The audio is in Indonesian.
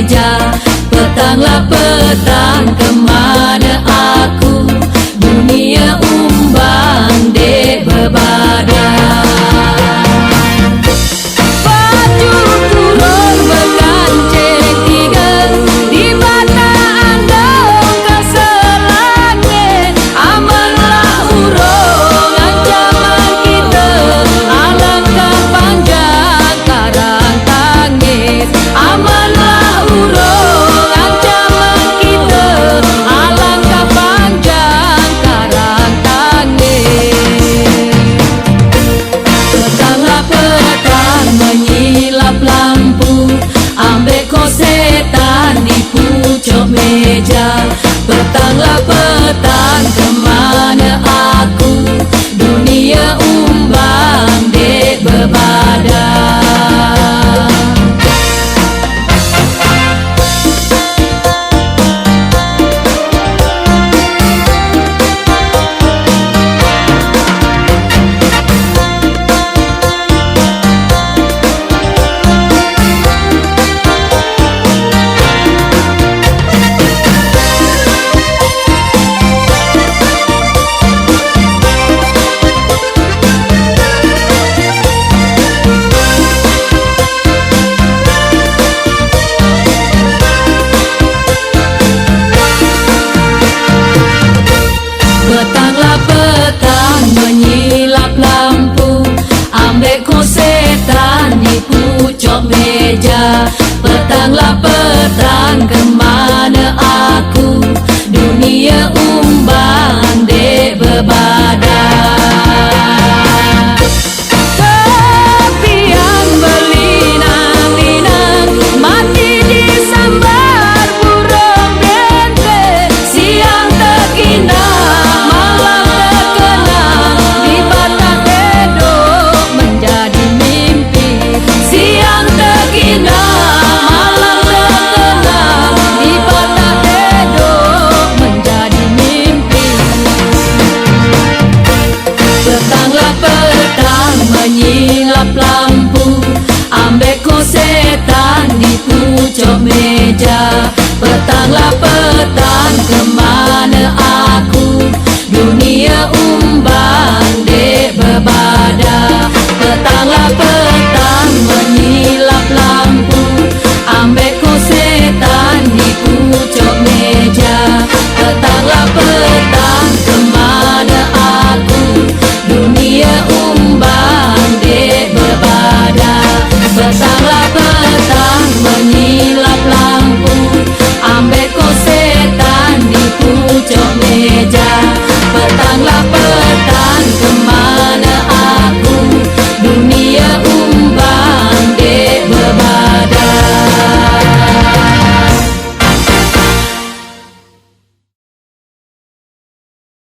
meja. Petanglah petang, kemana aku? Dunia umbang dek bebadan. Baju kurung berkancing tiga, di mata andong keselangit. Amanlah urung ancaman kita, alangkah panjang karang tangis. Amanlah urung ancaman kita, alangkah panjang karang tangis. Petanglah petang menyilap lampu, ambek ko setan di pucuk meja. Petanglah petang, kemana aku? Dunia umbang dek bebadan. Petanglah petang menyilap lampu, ambek ko setan di pucuk meja. Petanglah petang,